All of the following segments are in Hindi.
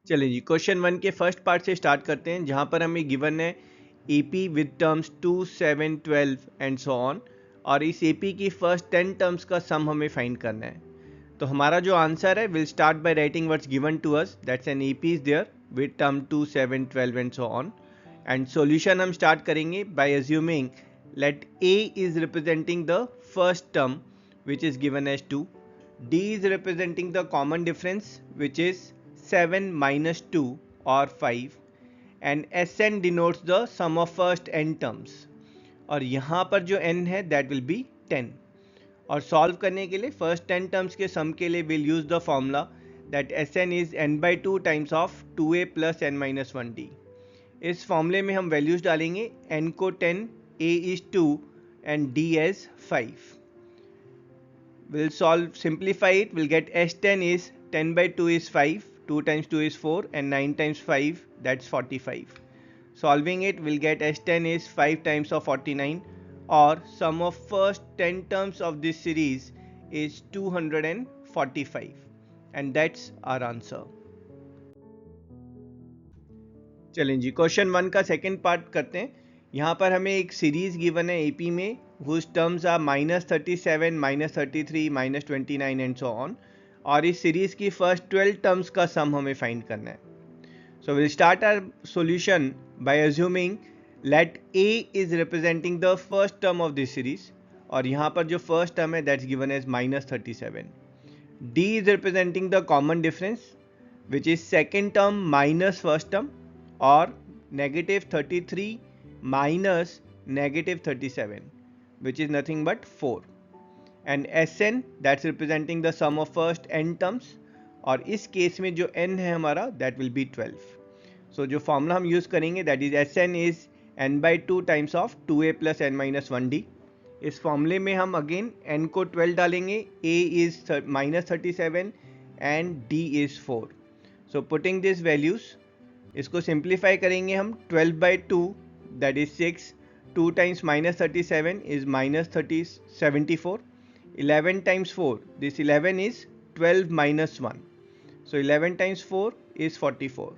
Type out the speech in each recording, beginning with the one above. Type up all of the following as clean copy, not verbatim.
चलिए जी, क्वेश्चन 1 के फर्स्ट पार्ट से स्टार्ट करते हैं, जहाँ पर हमें गिवन है AP with terms 2, 7, 12 and so on, और इस एपी की फर्स्ट 10 टर्म्स का सम हमें फाइंड करना है। तो हमारा जो आंसर है, will start by writing what's given to us, that's an AP is there with term 2, 7, 12 and so on. And solution हम स्टार्ट करेंगे by assuming let a is representing the first term which is given as 2, d is representing the common difference which is 7 minus 2 or 5, and Sn denotes the sum of first n terms, और यहाँ पर जो n है that will be 10। और सॉल्व करने के लिए फर्स्ट 10 टर्म्स के सम के लिए will use the formula that Sn is n by 2 times of 2a plus n minus 1d। इस फॉर्मूले में हम वैल्यूज डालेंगे, n को 10, a is 2 and d as 5। We'll simplify it, we'll get S10 is 10 by 2 is 5, 2 times 2 is 4, and 9 times 5, that's 45. Solving it, we'll get S10 is 5 times of 49, or sum of first 10 terms of this series is 245, and that's our answer. चलें जी, क्वेश्चन 1 का सेकेंड पार्ट करते हैं। यहाँ पर हमें एक सीरीज गिवन है एपी में whose terms are -37, -33, -29 and so on, और इस सीरीज की फर्स्ट 12 टर्म्स का सम हमें फाइंड करना है। So will start our solution by assuming let a is representing the first term of this series, और यहाँ पर जो फर्स्ट टर्म है that's given as -37। D is representing the common difference which is second term minus first term, or -33 minus -37, which is nothing but 4, and Sn that's representing the sum of first n terms, और इस केस में जो n है हमारा that will be 12। so जो फॉर्मूला हम यूज करेंगे that is Sn is n by 2 times of 2a plus n minus 1d। इस फॉर्मूले में हम अगेन n को 12 डालेंगे, a is -37 and d is 4। so putting these values, इसको सिंप्लीफाई करेंगे हम, 12 by 2 that is 6, 2 times -37 is -74, 11 times 4 this 11 is 12 minus 1, so 11 times 4 is 44।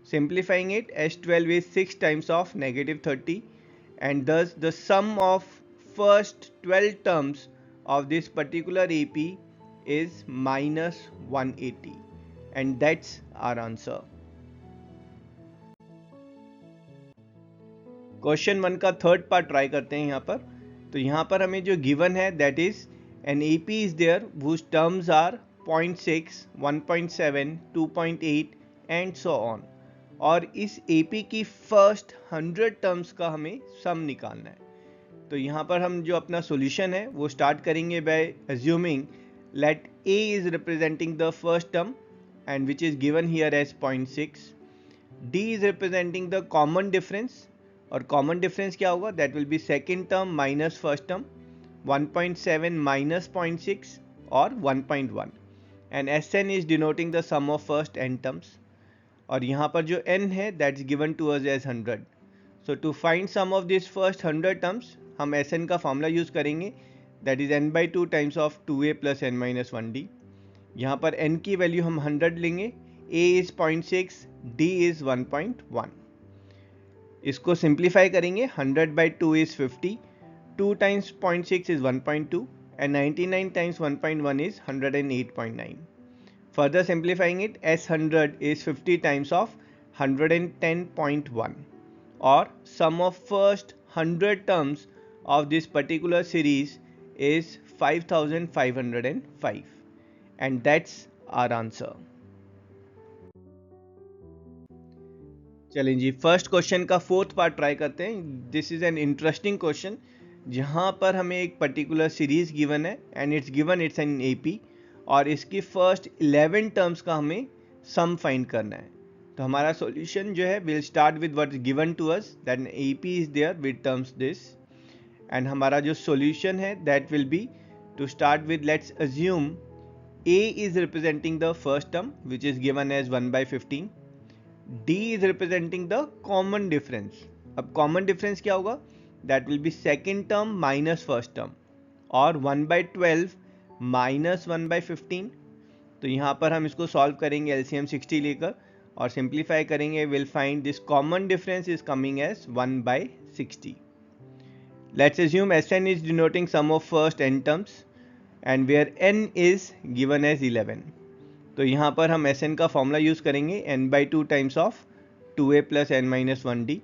simplifying it, S12 is 6 times of -30, and thus the sum of first 12 terms of this particular AP is -180, and that's our answer। Question 1 का थर्ड पार्ट ट्राई करते हैं यहाँ पर। तो यहाँ पर हमें जो गिवन है that is an AP is there whose terms are 0.6, 1.7, 2.8 and so on, और इस एपी की फर्स्ट 100 टर्म्स का हमें सम निकालना है। तो यहाँ पर हम जो अपना सॉल्यूशन है वो स्टार्ट करेंगे by assuming let a is representing the first term and which is given here as 0.6, d is representing the common difference, और कॉमन डिफरेंस क्या होगा that will be second term minus first term, 1.7 minus 0.6 और 1.1, and Sn is denoting the sum of first n terms, और यहाँ पर जो n है that's given to us as 100। So to find some of this first 100 terms हम Sn का फॉर्मूला यूज करेंगे that is n by 2 times of 2a plus n minus 1d। यहाँ पर n की वैल्यू हम 100 लेंगे, a इज 0.6, d इज 1.1। इसको सिंप्लीफाई करेंगे, 100 by 2 is 50, 2 times 0.6 is 1.2, and 99 times 1.1 is 108.9। Further simplifying it, S100 is 50 times of 110.1, or sum of first 100 terms of this particular series is 5505, and that's our answer। चलें जी, फर्स्ट क्वेश्चन का फोर्थ पार्ट ट्राई करते हैं। This is an interesting question जहाँ पर हमें एक पर्टिकुलर सीरीज गिवन है एंड इट्स एन एपी, और इसकी फर्स्ट 11 टर्म्स का हमें सम फाइंड करना है। तो हमारा सॉल्यूशन जो है will start with what is given to us that an AP is there with terms this, and हमारा जो सॉल्यूशन है that will be to start with let's assume a is representing the first term which is given as 1/15, D is representing the common difference। अब common difference क्या होगा that will be second term minus first term, और 1/12 minus 1/15। तो यहाँ पर हम इसको सॉल्व करेंगे LCM 60 लेकर, और सिंप्लीफाई करेंगे will find this common difference is coming as 1/60. Let's assume Sn is denoting sum of first n terms and where n is given as 11. तो यहाँ पर हम Sn का फॉर्मूला यूज करेंगे n/2 times of 2a plus n minus 1d.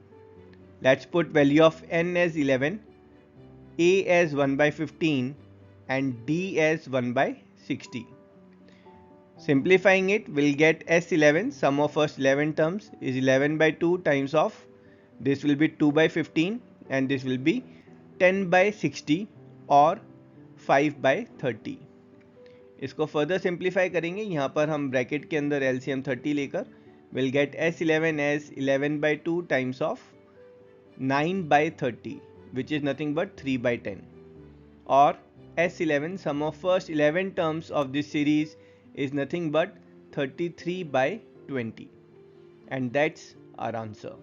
Let's put value of n as 11, a as 1/15 and d as 1/60. Simplifying it, we'll get S11, sum of first 11 terms is 11/2 times of, this will be 2/15 and this will be 10/60 और 5/30. इसको फर्दर सिंप्लीफाई करेंगे, यहाँ पर हम ब्रैकेट के अंदर LCM 30 लेकर will get S11 as 11/2 times of 9/30 which is nothing but 3/10 और S11 sum of first 11 terms of this series is nothing but 33/20 and that's our answer.